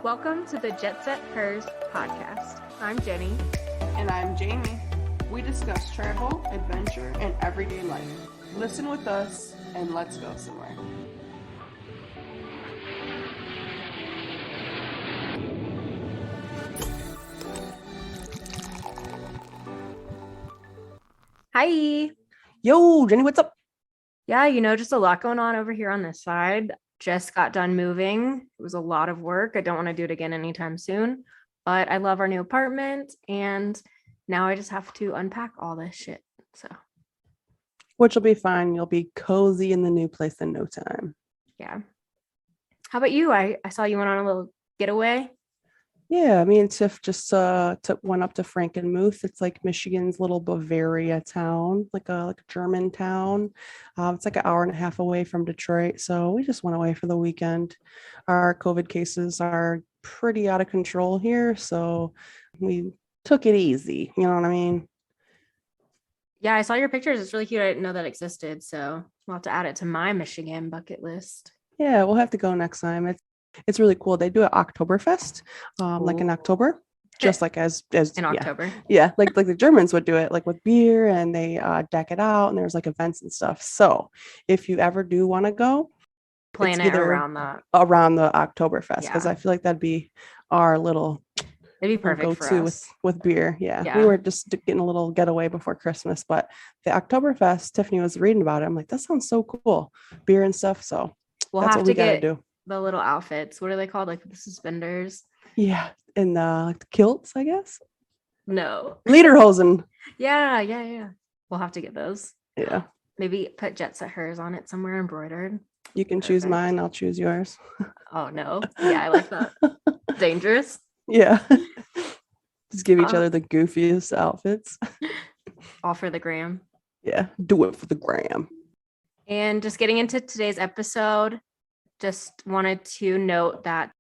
Welcome to the Jet Set Hers podcast. I'm Jenny. And I'm Jamie. We discuss travel, adventure, and everyday life. Listen with us and let's go somewhere. Hi. Yo, Jenny, what's up? Yeah, just a lot going on over here on this side. Just got done moving. It was a lot of work. I don't want to do it again anytime soon, but I love our new apartment and now I just have to unpack all this shit. So, Which will be fine. You'll be cozy in the new place in no time. yeah. How about you? I saw you went on a little getaway. Yeah, me and Tiff just went up to Frankenmuth. It's like Michigan's little Bavaria town, like a German town. It's like an hour and a half away from Detroit. So we just went away for the weekend. Our COVID cases are pretty out of control here, so we took it easy. You know what I mean? Yeah, I saw your pictures. It's really cute. I didn't know that existed. So I'll have to add it to my Michigan bucket list. Yeah, we'll have to go next time. It's really cool. They do an Oktoberfest, like in October, just like as in October. Yeah, like the Germans would do it, like with beer, and they deck it out, and there's like events and stuff. So if you ever do want to go, plan it around the Oktoberfest, because I feel like that'd be our little it'd be perfect for us with beer. Yeah, we were just getting a little getaway before Christmas, but the Oktoberfest, Tiffany was reading about it. I'm like, that sounds so cool, beer and stuff. So that's what we gotta do. The little outfits. What are they called? Like the suspenders? Yeah. And the kilts, I guess. No. Lederhosen. Yeah. We'll have to get those. Yeah. Maybe put Jet Set Hers on it somewhere embroidered. You can choose mine. I'll choose yours. Oh, no. Yeah, I like that. Dangerous. Yeah. Just give each other the goofiest outfits. All for the gram. Yeah. Do it for the gram. And just getting into today's episode, just wanted to note that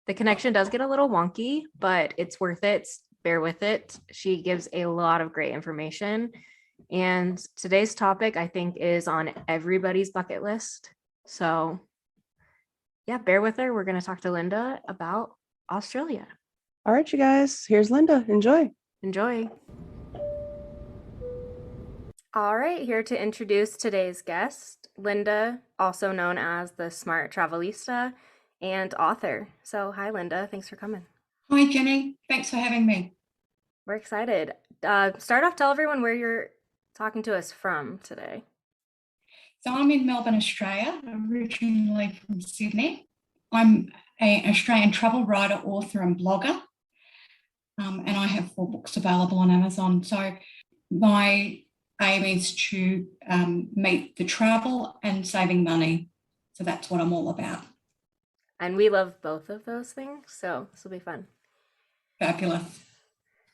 the connection does get a little wonky, but it's worth it. Bear with it. She gives a lot of great information. And today's topic, I think, is on everybody's bucket list. So, yeah, bear with her. We're going to talk to Linda about Australia. All right, you guys. Here's Linda. Enjoy. All right, here to introduce today's guest, Linda, also known as the Smart Travelista and author. So, hi, Linda. Thanks for coming. Hi, Jenny. Thanks for having me. We're excited. Start off, tell everyone where you're talking to us from today. So I'm in Melbourne, Australia, originally from Sydney. I'm an Australian travel writer, author, and blogger. And I have 4 books available on Amazon. So my aim is to meet the travel and saving money. So that's what I'm all about. And we love both of those things. So this will be fun. Fabulous.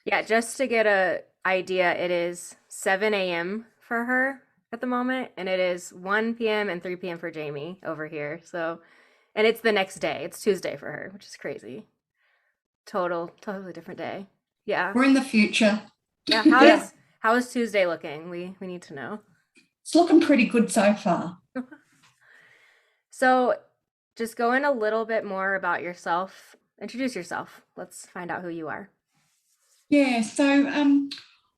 Yeah, just to get an idea, it is 7 a.m. for her at the moment. And it is 1 p.m. and 3 p.m. for Jamie over here. So, and it's the next day. It's Tuesday for her, which is crazy. Totally different day. Yeah. We're in the future. Yeah. How is Tuesday looking? We need to know. It's looking pretty good so far. So just go in a little bit more about yourself. Introduce yourself. Let's find out who you are. Yeah, so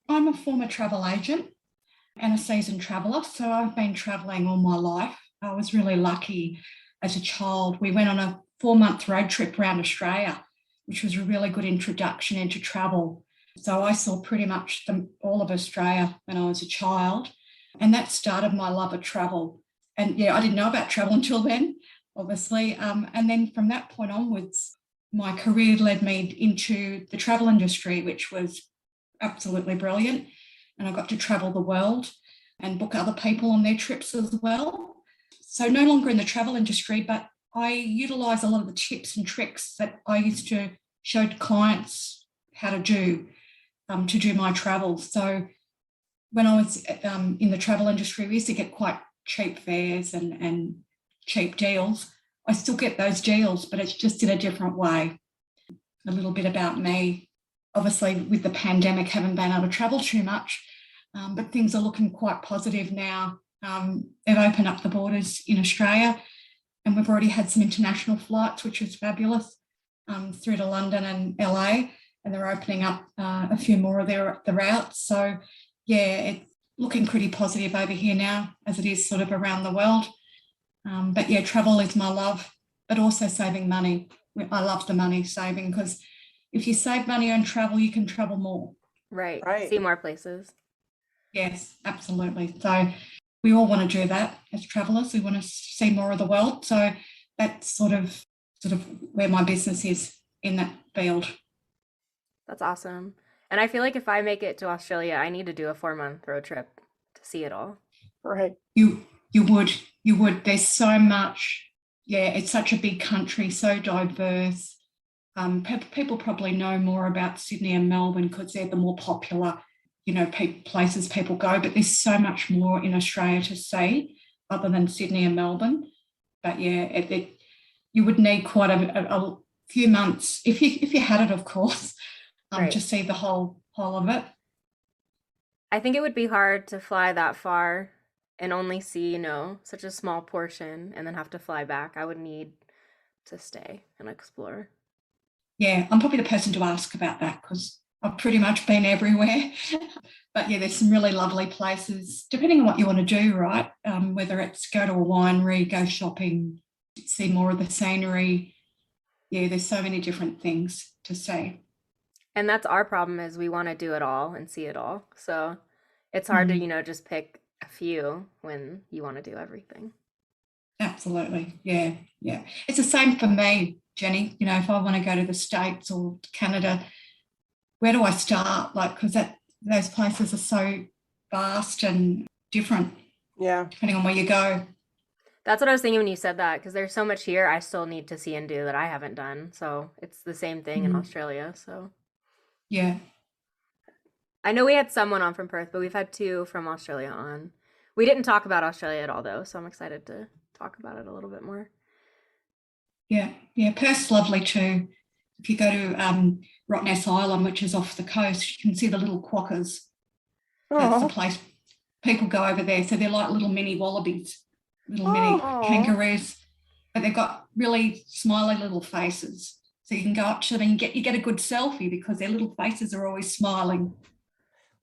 I'm a former travel agent and a seasoned traveller. So I've been travelling all my life. I was really lucky as a child. We went on a 4-month road trip around Australia, which was a really good introduction into travel. So I saw pretty much all of Australia when I was a child, and that started my love of travel. And yeah, I didn't know about travel until then, obviously. And then from that point onwards, my career led me into the travel industry, which was absolutely brilliant. And I got to travel the world and book other people on their trips as well. So no longer in the travel industry, but I utilise a lot of the tips and tricks that I used to show to clients how to do my travel. So when I was in the travel industry, we used to get quite cheap fares and cheap deals. I still get those deals, but it's just in a different way. A little bit about me. Obviously, with the pandemic, haven't been able to travel too much, but things are looking quite positive now. They've opened up the borders in Australia, and we've already had some international flights, which is fabulous. through to London and LA, and they're opening up a few more of the routes. So yeah, it's looking pretty positive over here now, as it is sort of around the world. But yeah, travel is my love, but also saving money. I love the money saving, because if you save money on travel, you can travel more. Right. Right. See more places. Yes, absolutely. So we all want to do that as travellers. We want to see more of the world. So that's sort of where my business is in that field. That's awesome. And I feel like if I make it to Australia, I need to do a 4-month road trip to see it all. Right. You would. There's so much. Yeah, it's such a big country, so diverse. People probably know more about Sydney and Melbourne because they're the more popular, places people go. But there's so much more in Australia to see other than Sydney and Melbourne. But yeah, you would need quite a few months if you had it, of course, Right. to see the whole of it. I think it would be hard to fly that far and only see, such a small portion and then have to fly back. I would need to stay and explore. Yeah, I'm probably the person to ask about that because I've pretty much been everywhere. But yeah, there's some really lovely places, depending on what you want to do, right? Whether it's go to a winery, go shopping, see more of the scenery. Yeah, there's so many different things to see. And that's our problem, is we want to do it all and see it all. So it's hard to, just pick a few when you want to do everything. Absolutely. Yeah. It's the same for me, Jenny. If I want to go to the States or Canada, where do I start? Because those places are so vast and different. Yeah. Depending on where you go. That's what I was thinking when you said that, because there's so much here I still need to see and do that I haven't done. So it's the same thing in Australia. So yeah. I know we had someone on from Perth, but we've had 2 from Australia on. We didn't talk about Australia at all, though, so I'm excited to talk about it a little bit more. Yeah. Perth's lovely too. If you go to Rottnest Island, which is off the coast, you can see the little quokkas. That's the place people go over there. So they're like little mini wallabies, little mini kangaroos, but they've got really smiley little faces. So you can go up to them and you get a good selfie because their little faces are always smiling.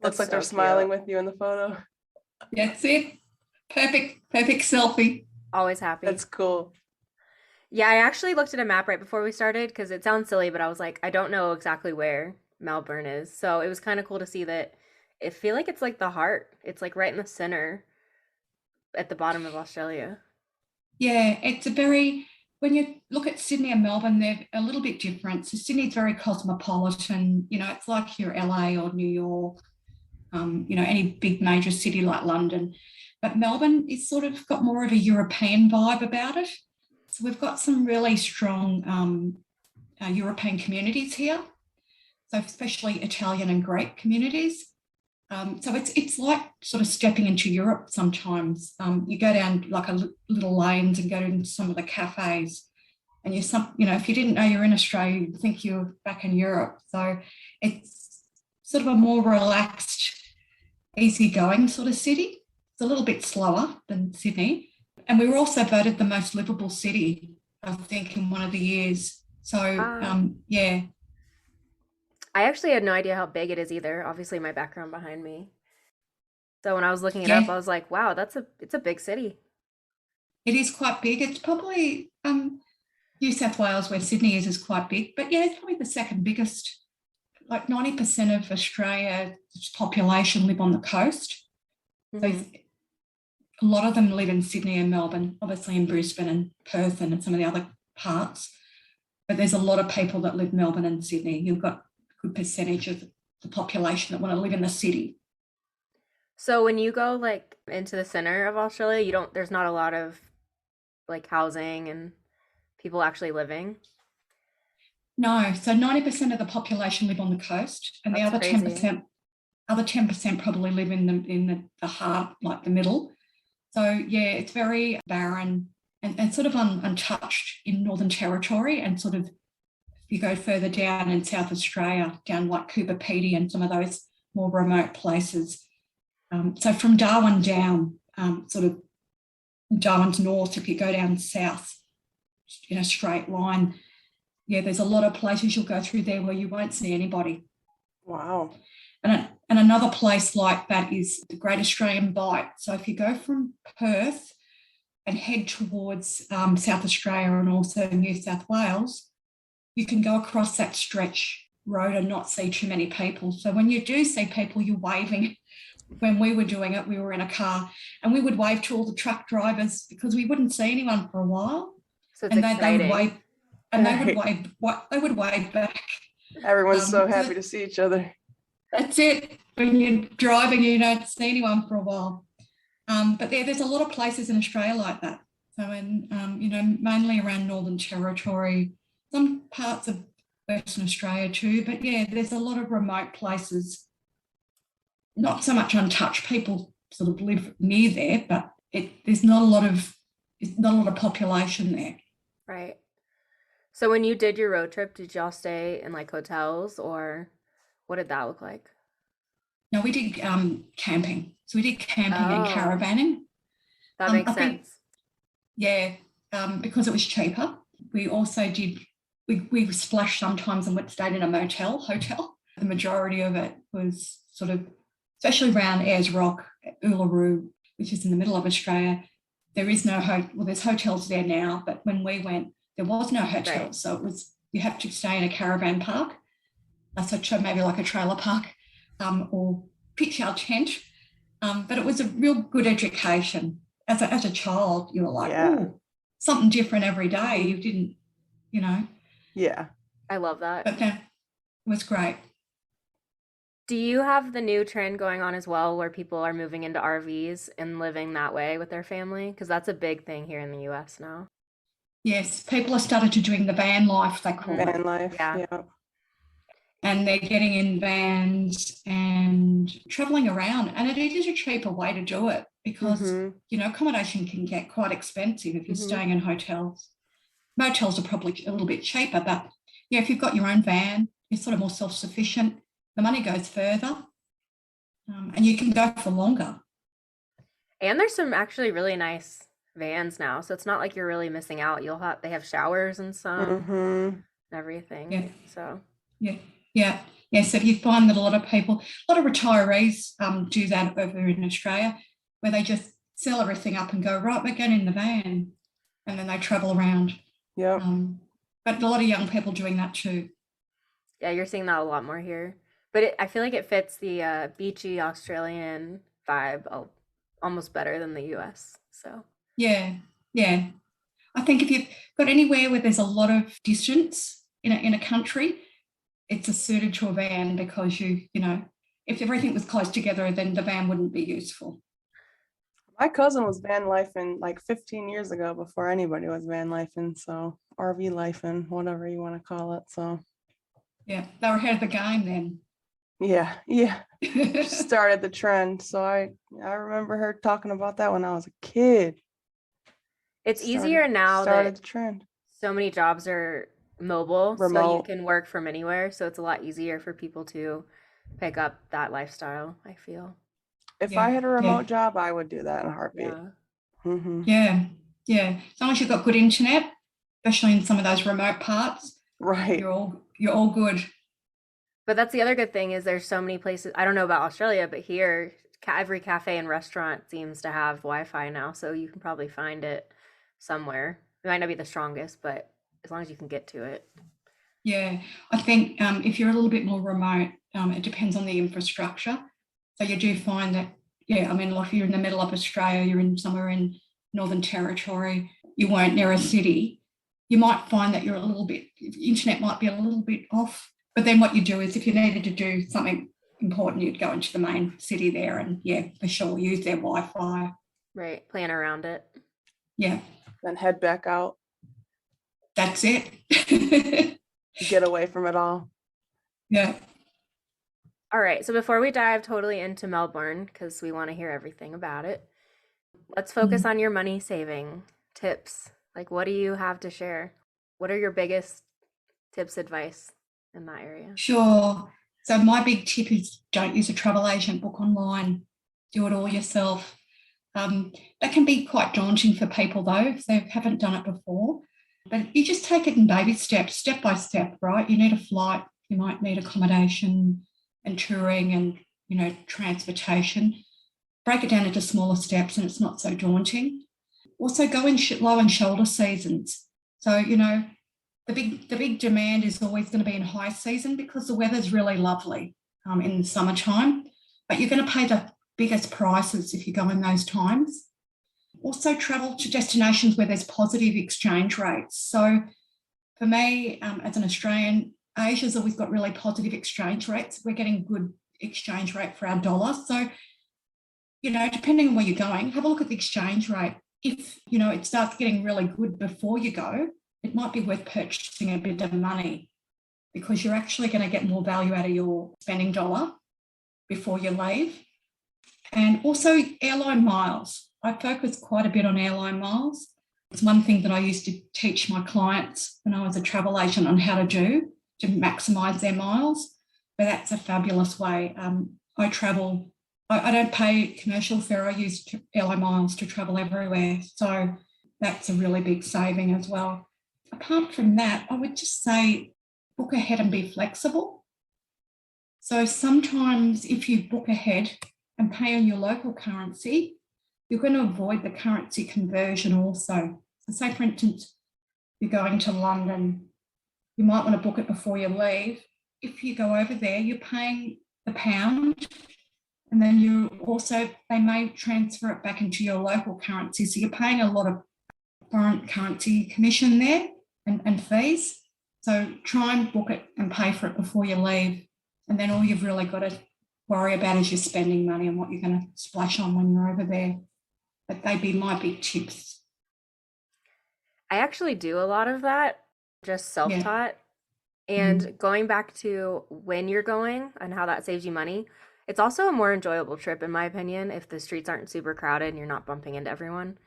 Looks like they're smiling with you in the photo. That's it. Perfect selfie. Always happy. That's cool. Yeah, I actually looked at a map right before we started because it sounds silly, but I was like, I don't know exactly where Melbourne is. So it was kind of cool to see that. I feel like it's like the heart. It's like right in the center at the bottom of Australia. Yeah, when you look at Sydney and Melbourne, they're a little bit different. So Sydney's very cosmopolitan. It's like your LA or New York, any big major city like London. But Melbourne is sort of got more of a European vibe about it. So we've got some really strong European communities here. So especially Italian and Greek communities. So it's like sort of stepping into Europe sometimes. You go down like little lanes and go into some of the cafes, and if you didn't know you're in Australia, you'd think you're back in Europe. So it's sort of a more relaxed, easygoing sort of city. It's a little bit slower than Sydney. And we were also voted the most livable city, I think, in one of the years. So, yeah. I actually had no idea how big it is either. Obviously, my background behind me. So when I was looking it up, I was like, wow, it's a big city. It is quite big. It's probably New South Wales, where Sydney is quite big. But yeah, it's probably the second biggest. Like 90% of Australia's population live on the coast. So a lot of them live in Sydney and Melbourne, obviously in Brisbane and Perth and some of the other parts. But there's a lot of people that live in Melbourne and Sydney. You've got good percentage of the population that want to live in the city. So when you go like into the center of Australia, there's not a lot of like housing and people actually living. No, so 90% of the population live on the coast, and That's the crazy. other 10% probably live in the heart, like the middle. So yeah, it's very barren and sort of untouched in Northern Territory, and sort of you go further down in South Australia, down like Cooper Pedy and some of those more remote places. So from Darwin down, sort of Darwin's north, if you go down south in a straight line, yeah, there's a lot of places you'll go through there where you won't see anybody. Wow. And another place like that is the Great Australian Bight. So if you go from Perth and head towards South Australia and also New South Wales, you can go across that stretch road and not see too many people. So when you do see people, you're waving. When we were doing it, we were in a car and we would wave to all the truck drivers because we wouldn't see anyone for a while. So it's And exciting. they would wave, and they would wave back. Everyone's so happy to see each other. That's it. When you're driving, you don't see anyone for a while. But there's a lot of places in Australia like that. So mainly around Northern Territory, some parts of Western Australia too. But yeah, there's a lot of remote places. Not so much untouched. People sort of live near there, but there's not a lot of population there. Right. So when you did your road trip, did y'all stay in like hotels or what did that look like? No, we did camping. So we did camping and caravanning. That makes sense. Because it was cheaper. We also did, we splashed sometimes and stayed in a hotel. The majority of it was sort of, especially around Ayers Rock, Uluru, which is in the middle of Australia. There is no there's hotels there now, but when we went, there was no hotel. Right. So it was, you have to stay in a caravan park, so maybe like a trailer park, or pitch our tent. But it was a real good education. As a child, you were like, oh, something different every day. You didn't, Yeah. I love that. But then it was great. Do you have the new trend going on as well where people are moving into RVs and living that way with their family? Because that's a big thing here in the US now. Yes, people have started to doing the van life, they call it. Van life, yeah. And they're getting in vans and traveling around. And it is a cheaper way to do it because, accommodation can get quite expensive if you're staying in hotels. Motels are probably a little bit cheaper, but yeah, if you've got your own van, you're sort of more self-sufficient. The money goes further, and you can go for longer. And there's some actually really nice vans now, so it's not like you're really missing out. They have showers and some and everything. Yeah. So yeah. So you find that a lot of retirees do that over in Australia, where they just sell everything up and go, right, we're going in the van, and then they travel around. Yeah. But a lot of young people doing that too. Yeah, you're seeing that a lot more here. But I feel like it fits the beachy Australian vibe almost better than the US. So yeah. I think if you've got anywhere where there's a lot of distance in a country, it's suited to a van because if everything was close together, then the van wouldn't be useful. My cousin was van lifing like 15 years ago before anybody was van lifing, so RV lifing, whatever you want to call it. So yeah, they were ahead of the game then. Yeah. Started the trend. So I remember her talking about that when I was a kid. It's easier now started that the trend. So many jobs are remote, so you can work from anywhere. So it's a lot easier for people to pick up that lifestyle, I feel. If I had a remote job, I would do that in a heartbeat. Yeah. As long as you've got good internet, especially in some of those remote parts, right? You're all good. But that's the other good thing is there's so many places. I don't know about Australia, but here every cafe and restaurant seems to have Wi-Fi now, so you can probably find it somewhere. It might not be the strongest, but as long as you can get to it. Yeah, I think if you're a little bit more remote, it depends on the infrastructure. So you do find that, like if you're in the middle of Australia, you're in somewhere in Northern Territory, you weren't near a city, you might find that internet might be a little bit off. But then what you do is if you needed to do something important, you'd go into the main city there and, for sure, use their Wi-Fi. Right, plan around it. Yeah. Then head back out. That's it. Get away from it all. Yeah. All right, so before we dive totally into Melbourne, because we want to hear everything about it, let's focus on your money saving tips. Like, what do you have to share? What are your biggest tips, advice in that area? Sure. So my big tip is don't use a travel agent, book online, do it all yourself. That can be quite daunting for people though, if they haven't done it before. But you just take it in baby steps, step by step, right? You need a flight, you might need accommodation and touring and, transportation. Break it down into smaller steps and it's not so daunting. Also go in low and shoulder seasons. So, the big demand is always going to be in high season because the weather's really lovely in the summertime, but you're going to pay the biggest prices if you go in those times. Also travel to destinations where there's positive exchange rates. So for me, as an Australian, Asia's always got really positive exchange rates. We're getting good exchange rate for our dollar. So, depending on where you're going, have a look at the exchange rate. If, it starts getting really good before you go, it might be worth purchasing a bit of money because you're actually going to get more value out of your spending dollar before you leave. And also airline miles. I focus quite a bit on airline miles. It's one thing that I used to teach my clients when I was a travel agent on how to do to maximise their miles. But that's a fabulous way. I travel, I don't pay commercial fare. I use airline miles to travel everywhere. So that's a really big saving as well. Apart from that, I would just say book ahead and be flexible. So sometimes if you book ahead and pay in your local currency, you're going to avoid the currency conversion also. So say, for instance, you're going to London, you might want to book it before you leave. If you go over there, you're paying the pound, and then they may transfer it back into your local currency. So you're paying a lot of foreign currency commission there and fees. So try and book it and pay for it before you leave. And then all you've really got to worry about is your spending money and what you're going to splash on when you're over there. But they'd be my big tips. I actually do a lot of that, just self-taught. And going back to when you're going and how that saves you money, it's also a more enjoyable trip, in my opinion, if the streets aren't super crowded and you're not bumping into everyone.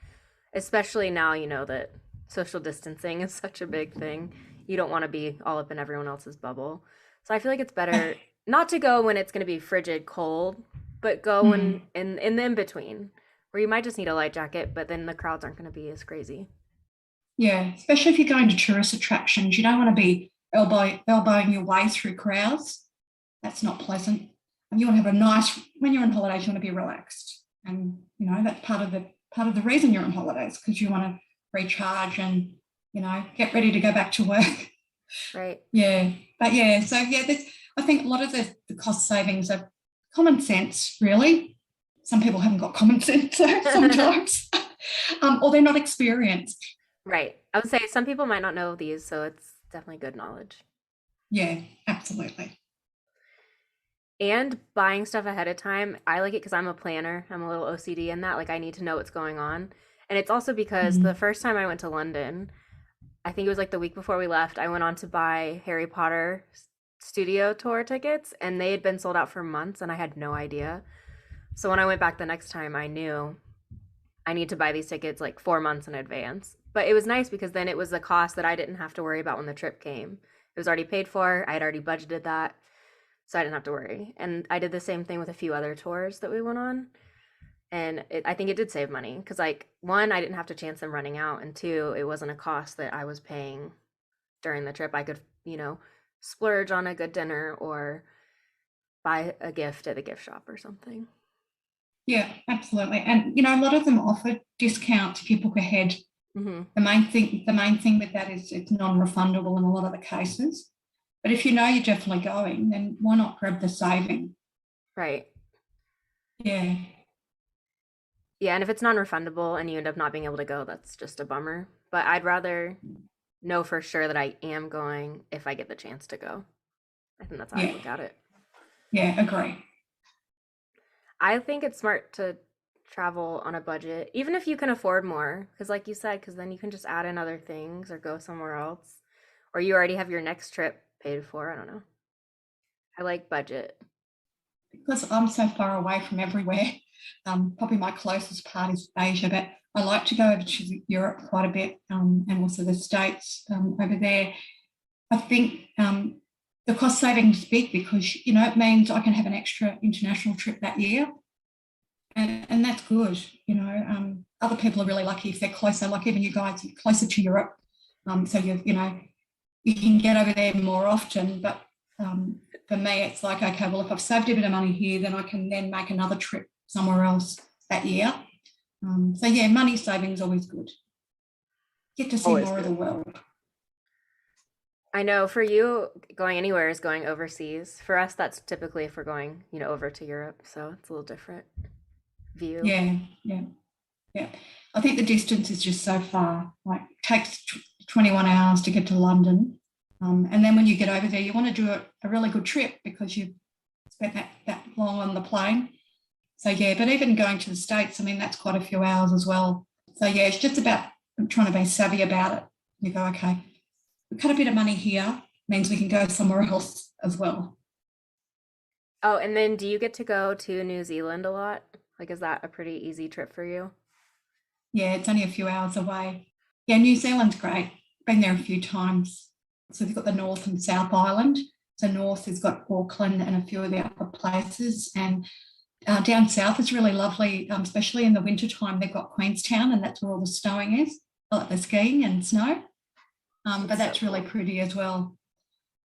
Especially now, that social distancing is such a big thing. You don't want to be all up in everyone else's bubble. So I feel like it's better not to go when it's going to be frigid cold, but go in the in-between, where you might just need a light jacket, but then the crowds aren't going to be as crazy. Yeah, especially if you're going to tourist attractions. You don't want to be elbowing your way through crowds. That's not pleasant. And you want to have when you're on holidays, you want to be relaxed. And, that's part of the reason you're on holidays, because you want to recharge and, get ready to go back to work. Right. Yeah. But yeah, so yeah, I think a lot of the cost savings are common sense, really. Some people haven't got common sense sometimes, or they're not experienced. Right. I would say some people might not know these, so it's definitely good knowledge. Yeah, absolutely. And buying stuff ahead of time, I like it because I'm a planner. I'm a little OCD in that. Like, I need to know what's going on. And it's also because the first time I went to London, I think it was like the week before we left, I went on to buy Harry Potter studio tour tickets, and they had been sold out for months, and I had no idea. So when I went back the next time, I knew I need to buy these tickets like 4 months in advance. But it was nice because then it was a cost that I didn't have to worry about when the trip came. It was already paid for. I had already budgeted that, so I didn't have to worry. And I did the same thing with a few other tours that we went on. And I think it did save money because, like, one, I didn't have to chance them running out. And two, it wasn't a cost that I was paying during the trip. I could, splurge on a good dinner or buy a gift at a gift shop or something. Yeah, absolutely. And, a lot of them offer discounts if you book ahead. The main thing with that is it's non-refundable in a lot of the cases. But if you're definitely going, then why not grab the saving? Right. Yeah. Yeah, and if it's non-refundable and you end up not being able to go, that's just a bummer. But I'd rather know for sure that I am going if I get the chance to go. I think that's how I look at it. Yeah, agree. I think it's smart to travel on a budget, even if you can afford more, because like you said, because then you can just add in other things or go somewhere else, or you already have your next trip paid for. I don't know. I like budget. Because I'm so far away from everywhere, probably my closest part is Asia, but I like to go over to Europe quite a bit, and also the States over there. I think the cost savings is big because, it means I can have an extra international trip that year. And that's good. Other people are really lucky if they're closer, like even you guys, closer to Europe. So you can get over there more often. But for me, it's like, okay, well, if I've saved a bit of money here, then I can then make another trip somewhere else that year. So yeah, money saving is always good. Get to see Always more of the good. world. I know for you, going anywhere is going overseas. For us, that's typically if we're going, over to Europe. So it's a little different view. Yeah. I think the distance is just so far. Like, it takes 21 hours to get to London. And then when you get over there, you want to do a really good trip because you've spent that long on the plane. So yeah, but even going to the States, I mean, that's quite a few hours as well. So yeah, it's just about trying to be savvy about it. You go, okay, we cut a bit of money here, means we can go somewhere else as well. Oh, and then do you get to go to New Zealand a lot? Like, is that a pretty easy trip for you? Yeah, it's only a few hours away. Yeah, New Zealand's great. Been there a few times. So they've got the North and South Island. So North has got Auckland and a few of the other places. And down south is really lovely, especially in the wintertime. They've got Queenstown, and that's where all the snowing is, like the skiing and snow. But that's so really cool. pretty as well.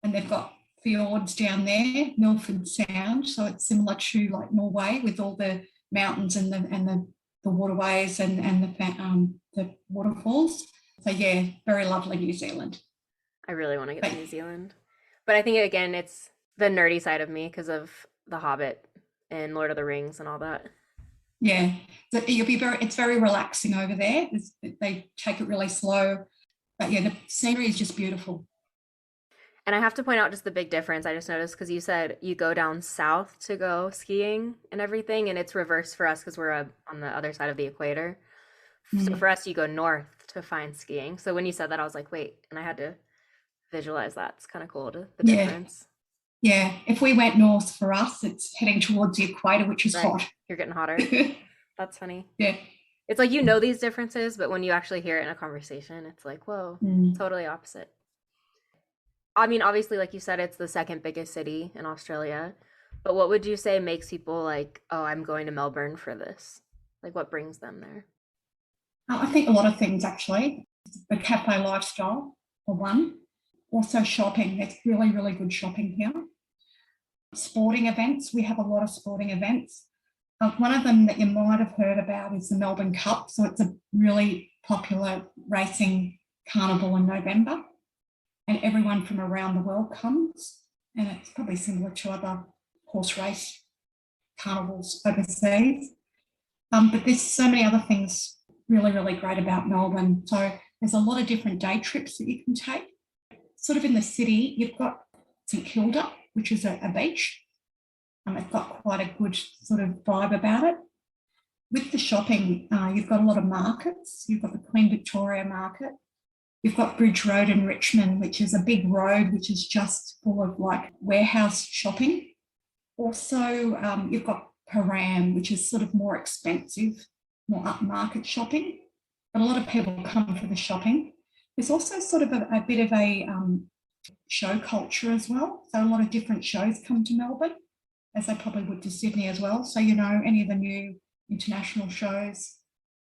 And they've got fjords down there, Milford Sound. So it's similar to like Norway with all the mountains and the waterways and the waterfalls. So yeah, very lovely New Zealand. I really want to get But to New Zealand. But I think, again, it's the nerdy side of me because of The Hobbit and Lord of the Rings and all that. yeah, so it's very relaxing over there. They take it really slow. But yeah, the scenery is just beautiful. And I have to point out just the big difference I just noticed because you said you go down south to go skiing and everything, and it's reverse for us because we're on the other side of the equator. So Mm. for us, you go north to find skiing. So when you said that, I was like, wait, and I had to visualize that. It's kind of cool the Yeah, difference. yeah. If we went north for us, it's heading towards the equator, which is Right. hot. You're getting hotter. That's funny. Yeah. It's like these differences, but when you actually hear it in a conversation, it's like, whoa, totally opposite. I mean, obviously, like you said, it's the second biggest city in Australia. But what would you say makes people like, oh, I'm going to Melbourne for this? Like, what brings them there? I think a lot of things actually. The cafe lifestyle, for one. Also shopping. There's really, really good shopping here. Sporting events. We have a lot of sporting events. One of them that you might have heard about is the Melbourne Cup. So it's a really popular racing carnival in November. And everyone from around the world comes. And it's probably similar to other horse race carnivals overseas. But there's so many other things really, really great about Melbourne. So there's a lot of different day trips that you can take. Sort of in the city, you've got St Kilda, which is a beach. It's got quite a good sort of vibe about it. With the shopping, you've got a lot of markets. You've got the Queen Victoria Market. You've got Bridge Road in Richmond, which is a big road, which is just full of like warehouse shopping. Also, you've got Param, which is sort of more expensive, more upmarket shopping. But a lot of people come for the shopping. There's also sort of a bit of a show culture as well. So a lot of different shows come to Melbourne, as they probably would to Sydney as well. So, any of the new international shows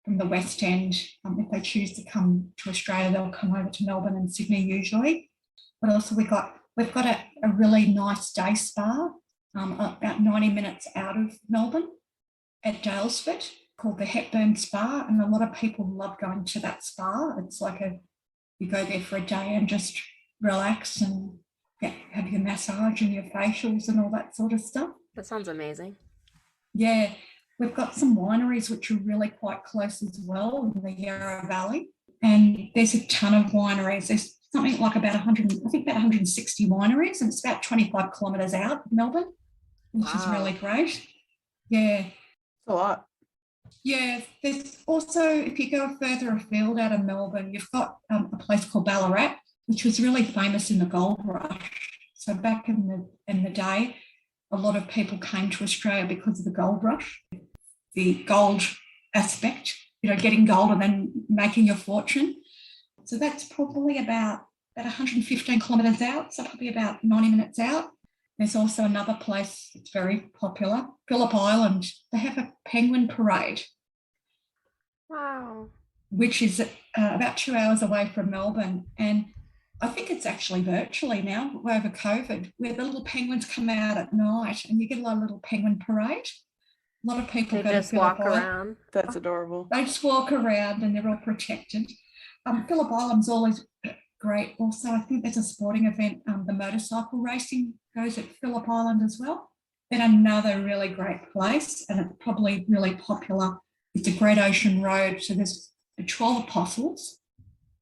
from the West End, if they choose to come to Australia, they'll come over to Melbourne and Sydney usually. But also we've got a really nice day spa about 90 minutes out of Melbourne at Dalesford called the Hepburn Spa. And a lot of people love going to that spa. It's like you go there for a day and just relax and have your massage and your facials and all that sort of stuff. That sounds amazing. Yeah. We've got some wineries which are really quite close as well in the Yarra Valley. And there's a ton of wineries. There's something like about 160 wineries, and it's about 25 kilometres out of Melbourne, which is really great. Yeah. A lot. Yeah. There's also, if you go further afield out of Melbourne, you've got a place called Ballarat, which was really famous in the gold rush. So back in the day, a lot of people came to Australia because of the gold rush, the gold aspect, getting gold and then making your fortune. So that's probably about 115 kilometres out, so probably about 90 minutes out. There's also another place that's very popular, Phillip Island. They have a penguin parade. Wow. which is about 2 hours away from Melbourne. And I think it's actually virtually now over COVID, where the little penguins come out at night and you get a little penguin parade. A lot of people They go just to walk Phillip Island. around. That's adorable. They just walk around and they're all protected. Phillip Island's always great. Also, I think there's a sporting event. The motorcycle racing goes at Phillip Island as well. Then another really great place, and it's probably really popular, is the Great Ocean Road. So there's the 12 Apostles.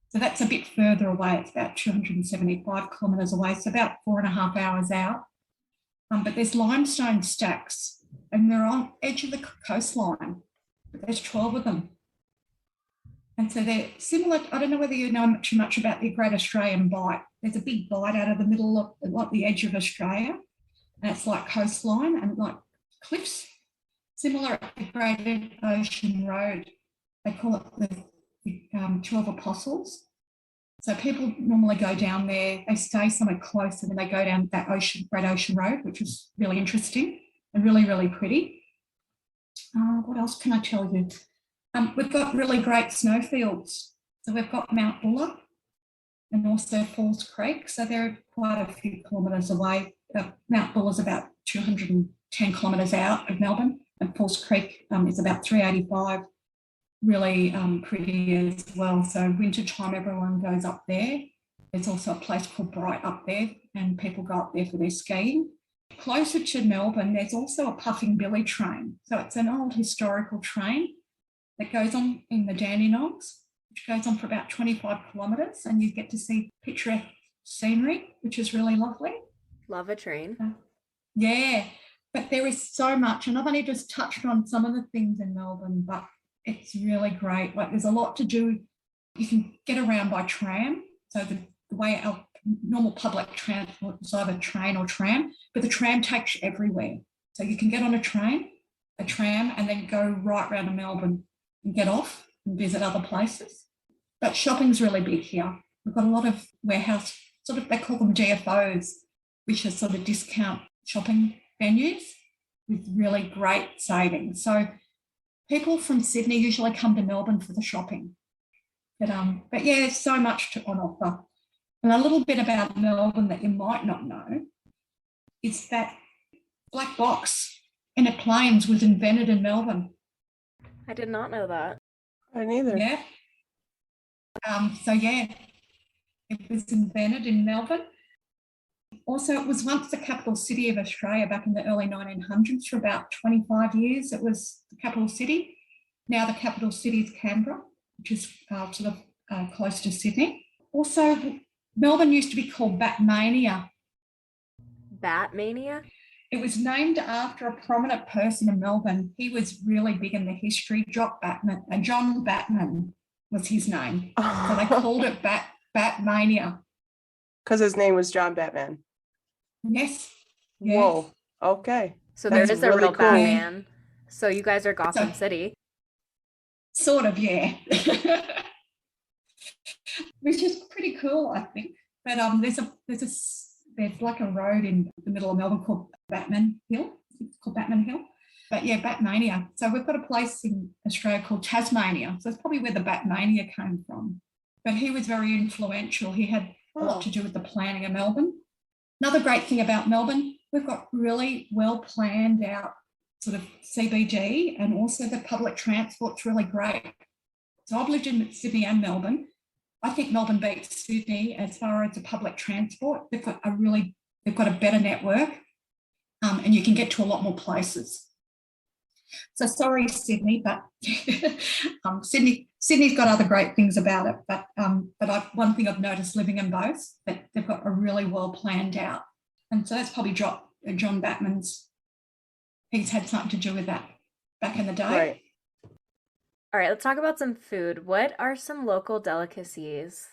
So that's a bit further away. It's about 275 kilometres away, so about 4.5 hours out. But there's limestone stacks and they're on edge of the coastline. But there's 12 of them. And so they're similar. I don't know whether you know too much about the Great Australian Bight. There's a big bight out of the middle of like the edge of Australia. And it's like coastline and like cliffs. Similar at the Great Ocean Road. They call it the 12 Apostles. So people normally go down there, they stay somewhere close, and then they go down that Great Ocean Road, which is really interesting and really, really pretty. What else can I tell you? We've got really great snowfields. So we've got Mount Buller and also Falls Creek. So they're quite a few kilometres away. Mount Buller's about 210 kilometres out of Melbourne, and Falls Creek is about 385. Really pretty as well. So winter time, everyone goes up there. There's also a place called Bright up there, and people go up there for their skiing. Closer to Melbourne, there's also a Puffing Billy train. So it's an old historical train that goes on in the Dandenongs, which goes on for about 25 kilometres, and you get to see picturesque scenery, which is really lovely. Love a train. Yeah, but there is so much, and I've only just touched on some of the things in Melbourne, but it's really great. Like there's a lot to do. You can get around by tram. So the way our normal public transport is either train or tram, but the tram takes you everywhere. So you can get on a tram, and then go right around to Melbourne and get off and visit other places. But shopping's really big here. We've got a lot of warehouse, they call them DFOs, which are sort of discount shopping venues with really great savings. So people from Sydney usually come to Melbourne for the shopping. But yeah, there's so much on offer. And a little bit about Melbourne that you might not know is that black box in a planes was invented in Melbourne. I did not know that. I neither. Yeah. So yeah, it was invented in Melbourne. Also, it was once the capital city of Australia back in the early 1900s. For about 25 years, it was the capital city. Now the capital city is Canberra, which is close to Sydney. Also, Melbourne used to be called Batmania. Batmania? It was named after a prominent person in Melbourne. He was really big in the history. John Batman was his name. So they called it Batmania. Because his name was John Batman. Yes. Whoa. Okay. So there That's is a really real cool. Batman. So you guys are Gotham City. Sort of, yeah. Which is pretty cool, I think. But there's like a road in the middle of Melbourne called Batman Hill. It's called Batman Hill. But yeah, Batmania. So we've got a place in Australia called Tasmania. So it's probably where the Batmania came from. But he was very influential. He had a lot to do with the planning of Melbourne. Another great thing about Melbourne, we've got really well planned out sort of CBD, and also the public transport's really great. So I've lived in Sydney and Melbourne. I think Melbourne beats Sydney as far as the public transport. They've got a better network, and you can get to a lot more places. So sorry, Sydney, but Sydney's got other great things about it. But one thing I've noticed living in both, that they've got a really well planned out, and so that's probably John Batman's. He's had something to do with that back in the day. Right. All right, let's talk about some food. What are some local delicacies?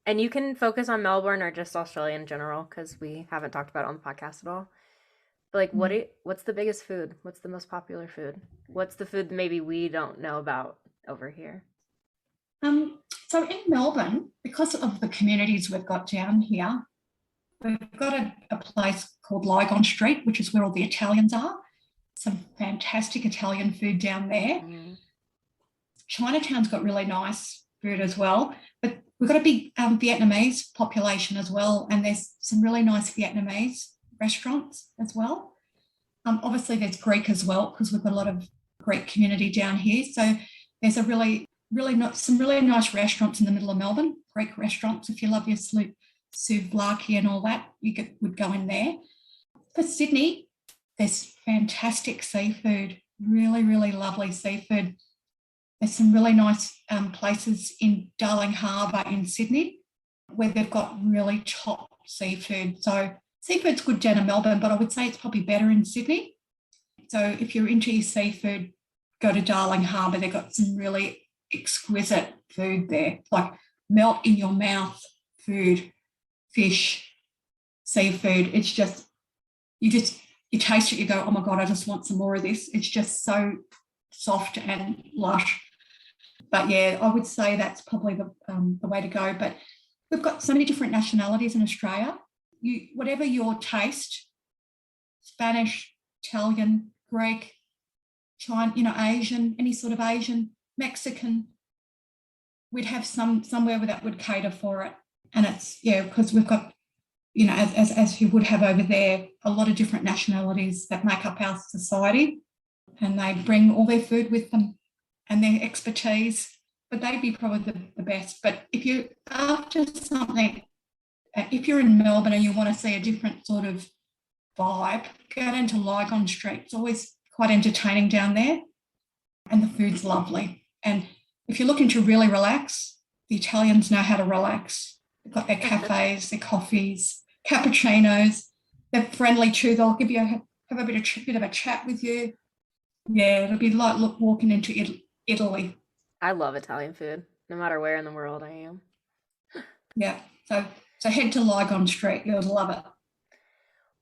And you can focus on Melbourne or just Australia in general, because we haven't talked about it on the podcast at all. But like, what's the biggest food? What's the most popular food? What's the food that maybe we don't know about over here? So in Melbourne, because of the communities we've got down here, we've got a place called Lygon Street, which is where all the Italians are. Some fantastic Italian food down there. Chinatown's got really nice food as well, but we've got a big Vietnamese population as well, and there's some really nice Vietnamese restaurants as well. Obviously, there's Greek as well because we've got a lot of Greek community down here. So there's a some really nice restaurants in the middle of Melbourne, Greek restaurants. If you love your souvlaki and all that, would go in there. For Sydney, there's fantastic seafood, really, really lovely seafood. There's some really nice places in Darling Harbour in Sydney where they've got really top seafood. So seafood's good down in Melbourne, but I would say it's probably better in Sydney. So if you're into your seafood, go to Darling Harbour. They've got some really exquisite food there, like melt in your mouth food, fish, seafood. It's just, you taste it, you go, oh my God, I just want some more of this. It's just so soft and lush. But yeah, I would say that's probably the way to go. But we've got so many different nationalities in Australia. Whatever your taste, Spanish, Italian, Greek, China, Asian, any sort of Asian, Mexican, we'd have somewhere where that would cater for it. And it's, because we've got, as you would have over there, a lot of different nationalities that make up our society, and they bring all their food with them and their expertise, but they'd be probably the best. But if you're after something, if you're in Melbourne and you want to see a different sort of vibe, go down to Lygon Street. It's always quite entertaining down there, and the food's lovely. And if you're looking to really relax, the Italians know how to relax. They've got their cafes, their coffees, cappuccinos. They're friendly too. They'll give you have a bit of a chat with you. Yeah, it'll be like walking into Italy. I love Italian food, no matter where in the world I am. Yeah, so head to Lygon Street. You'll love it.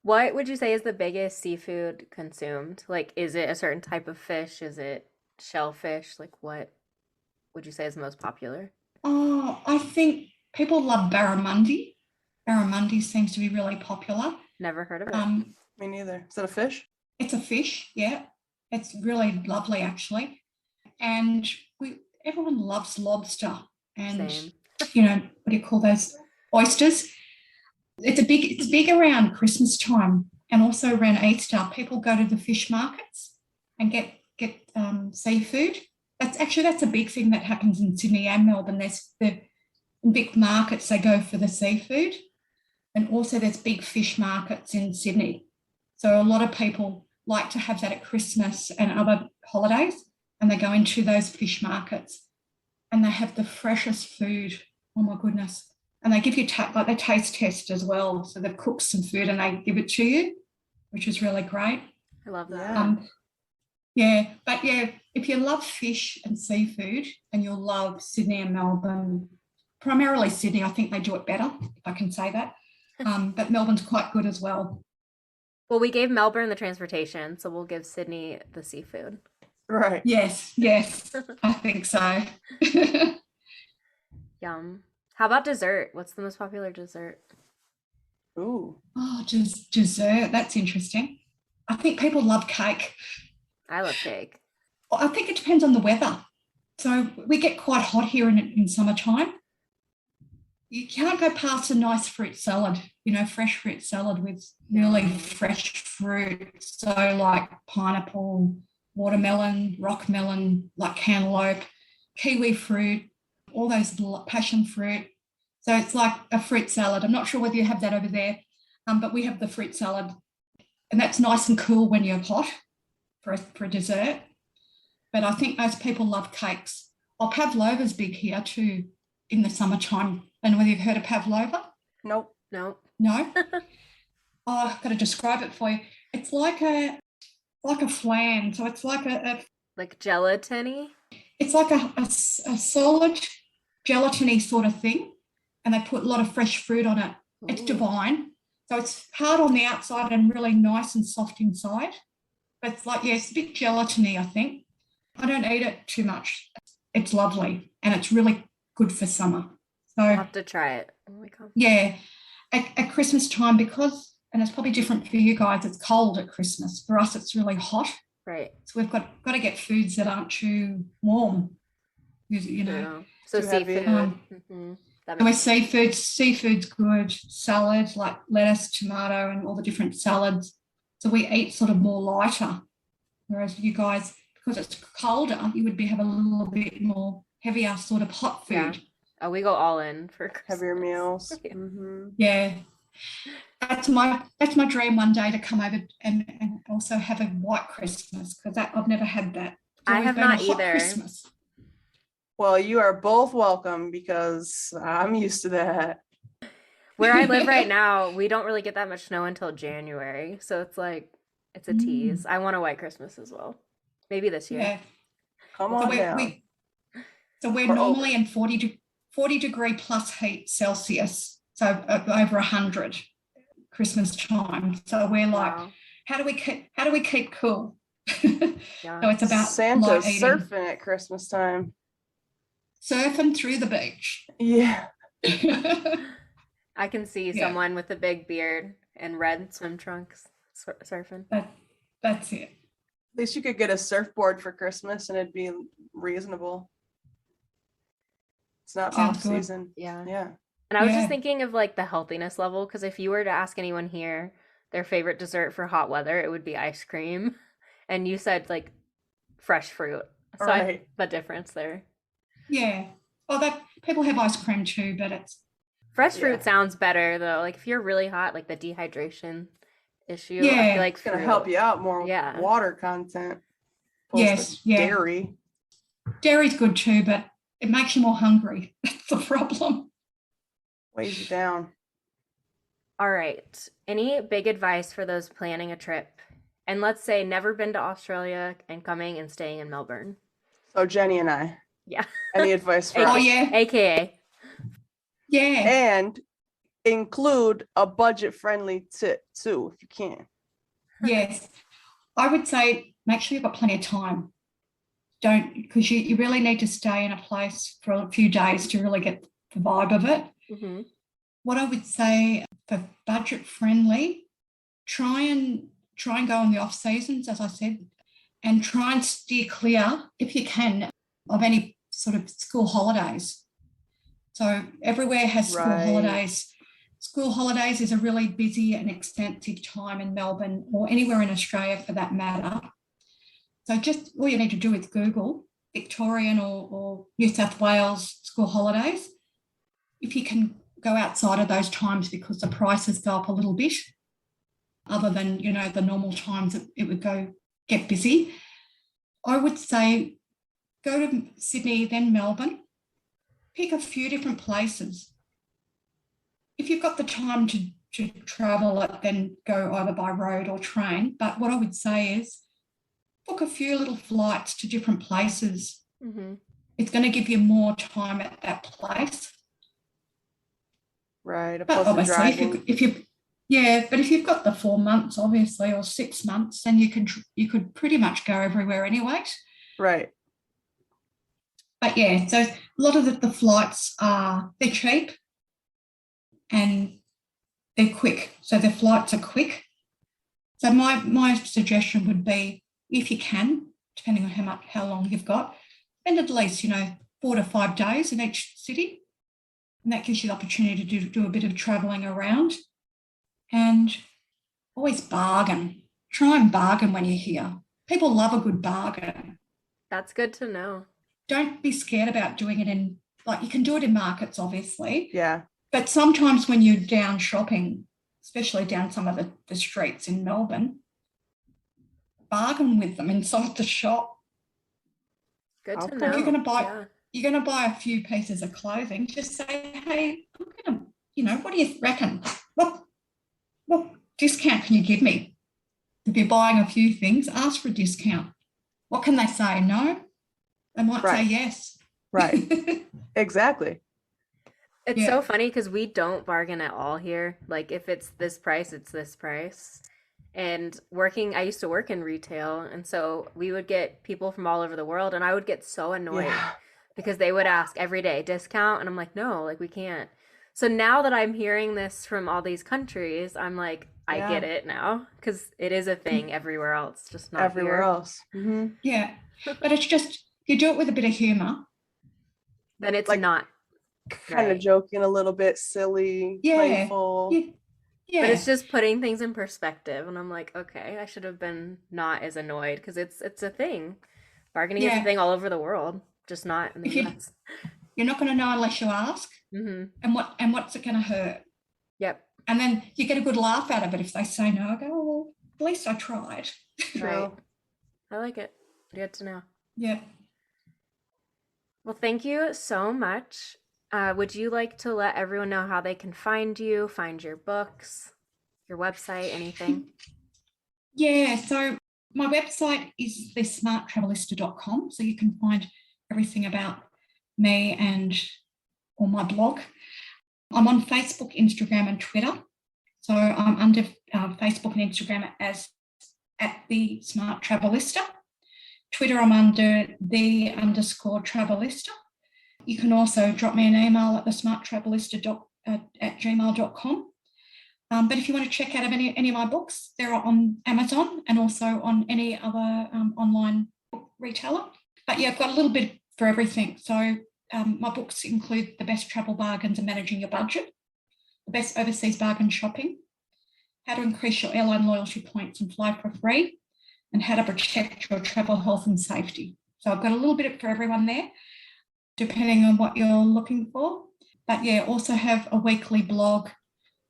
What would you say is the biggest seafood consumed? Like, is it a certain type of fish? Is it shellfish? Like, what would you say is the most popular? Oh, I think people love barramundi. Barramundi seems to be really popular. Never heard of it. Me neither. Is that a fish? It's a fish, yeah. It's really lovely, actually. And everyone loves lobster and, Same. What do you call those? Oysters. It's big around Christmas time and also around Easter. People go to the fish markets and get seafood. That's a big thing that happens in Sydney and Melbourne. There's the big markets, they go for the seafood, and also there's big fish markets in Sydney. So a lot of people like to have that at Christmas and other holidays, and they go into those fish markets and they have the freshest food. Oh my goodness. And they give you they taste test as well. So they've cooked some food and they give it to you, which is really great. I love that. But if you love fish and seafood and you'll love Sydney and Melbourne, primarily Sydney, I think they do it better, if I can say that. But Melbourne's quite good as well. Well, we gave Melbourne the transportation, so we'll give Sydney the seafood. Right. Yes, I think so. Yum. How about dessert? What's the most popular dessert? Ooh. Oh, just dessert. That's interesting. I think people love cake. I love cake. I think it depends on the weather. So we get quite hot here in summertime. You can't go past a nice fruit salad, fresh fruit salad with really fresh fruit. So like pineapple, watermelon, rock melon, like cantaloupe, kiwi fruit, all those passion fruit. So it's like a fruit salad. I'm not sure whether you have that over there, but we have the fruit salad, and that's nice and cool when you're hot for a dessert. But I think most people love cakes. Oh, pavlova's big here too in the summertime. I don't know whether you've heard of pavlova. Nope. No. No? Oh, I've got to describe it for you. It's like a flan. So it's like like gelatine-y? It's like a solid gelatine-y sort of thing, and they put a lot of fresh fruit on it. Ooh. It's divine. So it's hard on the outside and really nice and soft inside. But it's like, it's a bit gelatine-y, I think. I don't eat it too much. It's lovely, and it's really good for summer. So I'll have to try it when we come. Yeah. At Christmas time, and it's probably different for you guys, it's cold at Christmas. For us, it's really hot. Right. So we've got to get foods that aren't too warm. You know, True. So Too heavy. seafood. That and with makes sense. seafood's good. Salads like lettuce, tomato, and all the different salads. So we eat sort of more lighter, whereas you guys, because it's colder, you would be have a little bit more heavier sort of hot Yeah. food. Oh, we go all in for Heavier Christmas. meals. Yeah. Mm-hmm. Yeah. That's my dream one day to come over and also have a white Christmas, because I've never had that. It's I always have been a not hot either. Christmas. Well, you are both welcome because I'm used to that. Where I live right now, we don't really get that much snow until January. So it's like, it's a tease. I want a white Christmas as well. Maybe this year. Yeah. Come So on down. we're Or normally over. in 40 degree plus heat Celsius, so over 100 Christmas time. So we're like, Wow. how do we keep cool? Yeah. So it's about Santa's light eating, surfing at Christmas time. surfing through the beach. Yeah. I can see Yeah. someone with a big beard and red swim trunks surfing. That's it. At least you could get a surfboard for Christmas and it'd be reasonable. It's not Sounds off good. season. Yeah. Yeah. And I was Yeah. just thinking of like the healthiness level, because if you were to ask anyone here their favorite dessert for hot weather, it would be ice cream. And you said like fresh fruit. So Right. the difference there. Yeah. Oh, that people have ice cream too, but it's Fresh Yeah. fruit sounds better though. Like if you're really hot, like the dehydration issue, I Yeah. feel like It's gonna fruit. help you out more with Yeah. water content. opposed Yes, to yeah. dairy. Dairy's good too, but it makes you more hungry. That's the problem. Weighs you down. All right. Any big advice for those planning a trip? And let's say never been to Australia and coming and staying in Melbourne. So Jenny and I. Yeah. Any advice for Oh us? yeah, AKA. yeah. And include a budget-friendly tip too, if you can. Yes. I would say make sure you've got plenty of time. Don't, because you really need to stay in a place for a few days to really get the vibe of it. Mm-hmm. What I would say for budget friendly, try and go in the off seasons, as I said, and try and steer clear, if you can, of any sort of school holidays. So everywhere has school Right. holidays. School holidays is a really busy and expensive time in Melbourne, or anywhere in Australia for that matter. So just all you need to do is Google Victorian or New South Wales school holidays. If you can go outside of those times, because the prices go up a little bit, other than, you know, the normal times that it would get busy. I would say go to Sydney, then Melbourne. Pick a few different places. If you've got the time to travel it, then go either by road or train. But what I would say is book a few little flights to different places. Mm-hmm. It's going to give you more time at that place. Right. But Opposed to obviously, driving. if you've got the 4 months, obviously, or 6 months, then you could pretty much go everywhere anyway. Right. But yeah, so a lot of the flights they're cheap and they're quick. So the flights are quick. So my suggestion would be, if you can, depending on how long you've got, spend at least 4 to 5 days in each city, and that gives you the opportunity to do a bit of travelling around. And always bargain. Try and bargain when you're here. People love a good bargain. That's good to know. Don't be scared about doing it in, like, you can do it in markets, obviously. Yeah. But sometimes when you're down shopping, especially down some of the streets in Melbourne, bargain with them inside the shop. Good to Okay. know. If you're going to buy a few pieces of clothing, just say, hey, I'm going to, what do you reckon? What discount can you give me? If you're buying a few things, ask for a discount. What can they say? No? They might say Right. yes. Right. Exactly. It's Yeah. so funny because we don't bargain at all here. Like if it's this price, it's this price. And I used to work in retail, and so we would get people from all over the world, and I would get so annoyed Yeah. because they would ask every day, discount, and I'm like, no, like we can't. So now that I'm hearing this from all these countries, I'm like, I Yeah. get it now, because it is a thing everywhere else, just not Everywhere here. else. Mm-hmm. Yeah. But it's just, you do it with a bit of humour, Then it's Like, not kind of right. joking a little bit, silly, Yeah. playful. Yeah. Yeah. But it's just putting things in perspective, and I'm like, okay, I should have been not as annoyed because it's a thing. Bargaining is a Yeah. thing all over the world, just not in the If you US. you're not going to know unless you ask. Mm-hmm. And what's it going to hurt? Yep. And then you get a good laugh out of it if they say no. I go, oh, well, at least I tried. True. Right. I like it. Good to know. Yeah. Well, thank you so much. Would you like to let everyone know how they can find you, find your books, your website, anything? Yeah. So my website is the smarttravelista.com. So you can find everything about me or my blog. I'm on Facebook, Instagram, and Twitter. So I'm under Facebook and Instagram as at the Smart Travelista. Twitter, I'm under _Travelista. You can also drop me an email at thesmarttravelista@gmail.com. But if you want to check out any of my books, they're on Amazon and also on any other online book retailer. But yeah, I've got a little bit for everything. So my books include the best travel bargains and managing your budget, the best overseas bargain shopping, how to increase your airline loyalty points and fly for free, and how to protect your travel health and safety. So I've got a little bit for everyone there, depending on what you're looking for. But yeah, also have a weekly blog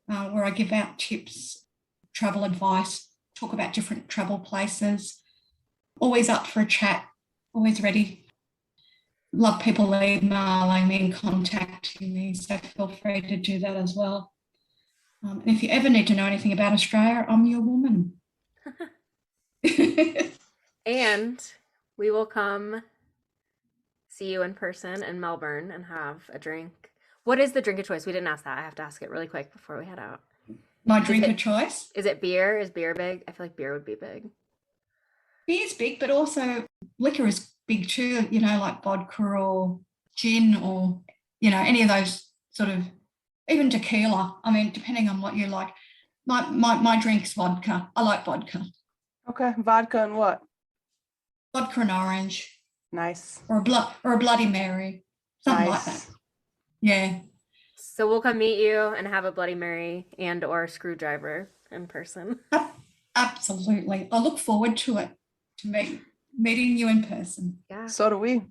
where I give out tips, travel advice, talk about different travel places. Always up for a chat, always ready. Love people emailing me and contacting me, so feel free to do that as well. And if you ever need to know anything about Australia, I'm your woman. And we will come see you in person in Melbourne and have a drink. What is the drink of choice? We didn't ask that. I have to ask it really quick before we head out. My drink of choice? Is it beer? Is beer big? I feel like beer would be big. Beer's big, but also liquor is big too, like vodka or gin or, any of those sort of, even tequila. I mean, depending on what you like. My drink's vodka. I like vodka. Okay, vodka and what? Vodka and orange. Nice. Or a Bloody Mary. Something like Nice. that. Yeah. So we'll come meet you and have a Bloody Mary and or screwdriver in person. Absolutely. I look forward to it, to meeting you in person. Yeah. So do we.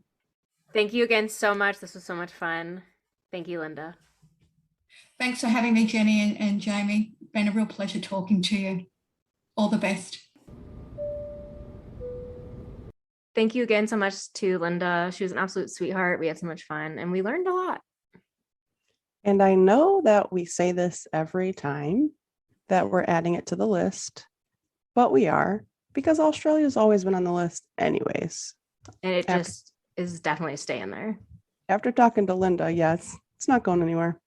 Thank you again so much. This was so much fun. Thank you, Linda. Thanks for having me, Jenny and Jamie. Been a real pleasure talking to you. All the best. Thank you again so much to Linda. She was an absolute sweetheart. We had so much fun and we learned a lot. And I know that we say this every time that we're adding it to the list, but we are, because Australia's always been on the list anyways. And it just is definitely staying there. After talking to Linda, yes, it's not going anywhere.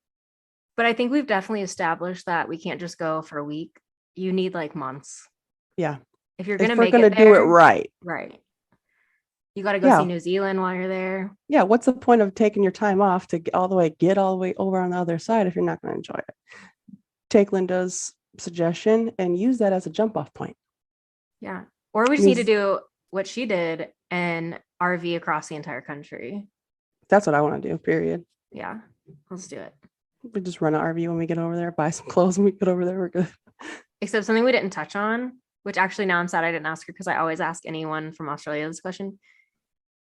But I think we've definitely established that we can't just go for a week. You need like months. Yeah. If you're If going to we're make going to it do there, it right. right. You got to go see New Zealand while you're there. Yeah. What's the point of taking your time off to get all the way over on the other side if you're not going to enjoy it? Take Linda's suggestion and use that as a jump off point. Yeah. Or we just need to do what she did and RV across the entire country. That's what I want to do, period. Yeah. Let's do it. We just rent an RV when we get over there, buy some clothes when we get over there. We're good. Except something we didn't touch on, which actually now I'm sad I didn't ask her because I always ask anyone from Australia this question.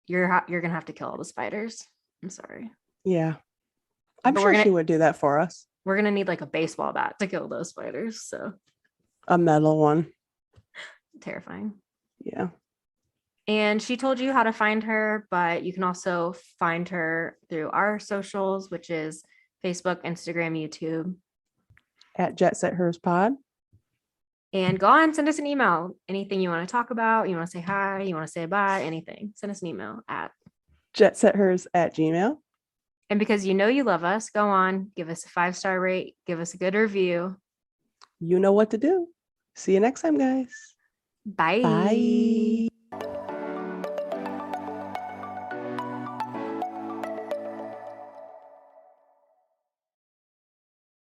You're gonna have to kill all the spiders. I'm sorry. Yeah. I'm sure she would do that for us. We're gonna need like a baseball bat to kill those spiders. So a metal one. Terrifying. Yeah. And she told you how to find her, but you can also find her through our socials, which is Facebook, Instagram, YouTube. At Jet Set Hers Pod. And go on, send us an email. Anything you want to talk about, you want to say hi, you want to say bye, anything. Send us an email at jetsethers@gmail.com. And because you know you love us, go on, give us a 5-star rate, give us a good review. You know what to do. See you next time, guys. Bye. Bye.